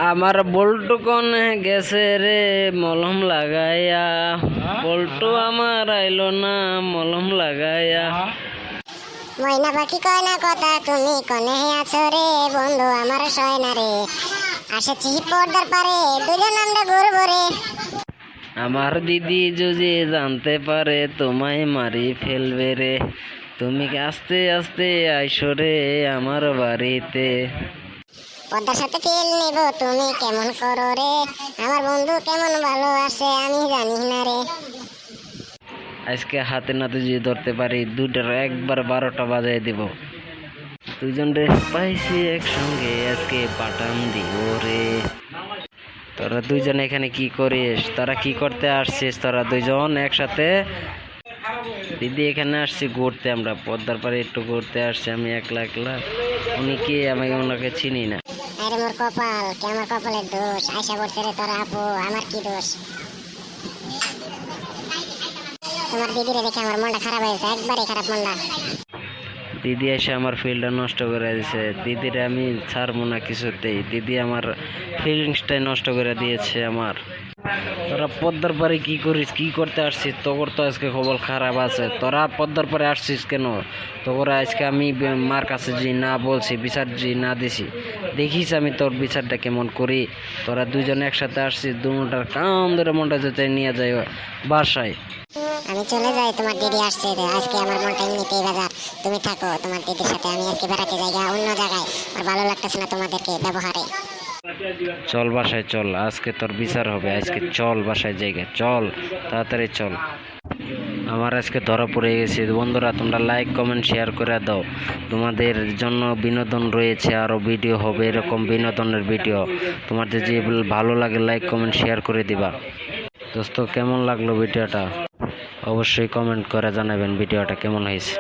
আমার বল্টু কোনে গেছে রে মলম লাগাইয়া, বল্টু আমার আইলো না মলম লাগাইয়া। ময়না পাখি কয় না কথা, তুমি কনে আছো রে বন্ধু আমার সয় না রে, আসেছি পর্দার পারে দুজন আমরা ঘুরবো রে। আমার দিদি যদি জানতে পারে তোমায় মারি ফেলবে রে, তুমি আস্তে আস্তে আইসো রে আমার বাড়িতে। পর্দার সাথে ফেল নেব তুমি কেমন করো রে, আমার বন্ধু কেমন ভালো আছে আমি জানি না রে। আজকে হাতে নাতে যদি ধরতে পারি দুটার একবার 12টা বাজায় দিব। দুজন রে পাইছি একসঙ্গে আজকে পাঠান দিব রে। তোরা দুজন এখানে কি করিস? তোরা কি করতে আসছিস? তোরা দুজন একসাথে? দিদি এখানে আসছি ঘুরতে, আমরা পদ্মার পাড়ে একটু ঘুরতে আসছি। আমি একলা একলা, উনি কি? আমি ওনাকে চিনি না। আরে মোর কপাল, কে আমার কপালের দোষ, আশা করছে রে তোরা আপু, আমার কি দোষ? তোমার দিদিরে দেখে আমার মনটা খারাপ হয়েছে, একবারে খারাপ মনটা। দিদি এসে আমার ফিল্ডটা নষ্ট করে দিয়েছে। দিদিরে আমি ছাড়বো না কিছুতেই। দিদি আমার ফিলিংসটাই নষ্ট করে দিয়েছে আমার। তোরা পদ্মার পারে কি করিস? কি করতে আসছিস? তোর তো আজকে খবর খারাপ আছে। তোরা পদ্মার পারে আসছিস কেন? তোরা আজকে আমি মার কাছে যে না বলছি, বিচার যে না দিছি, দেখিস আমি তোর বিচারটা কেমন করি। তোরা দুজনে একসাথে আসছিস, দুটার কাম ধরে মনটা যেতে নিয়ে যায় বাসায়। আমি চলে যাই, তোমার দিদি আসছে আজকে, আমার মনটা এমনিতেই বাজার। তুমি থাকো তোমার দিদির সাথে, আমি আজকে বেড়াতে যাই অন্য জায়গায়, আর ভালো লাগতেছে না তোমাদেরকে ব্যবহারে। চল বাসায় চল, আজকে তোর বিচার হবে। আজকে চল বাসায় জায়গা, চল তাড়াতাড়ি চল। আমার আজকে ধরা পড়ে গেছে। বন্ধুরা তোমরা লাইক কমেন্ট শেয়ার করে দাও, তোমাদের জন্য বিনোদন রয়েছে, আরও ভিডিও হবে এরকম বিনোদনের ভিডিও। তোমাদের যে ভালো লাগে লাইক কমেন্ট শেয়ার করে দিবা। দোস্ত কেমন লাগলো ভিডিওটা? অবশ্যই কমেন্ট করে জানাবেন ভিডিওটা কেমন হয়েছে।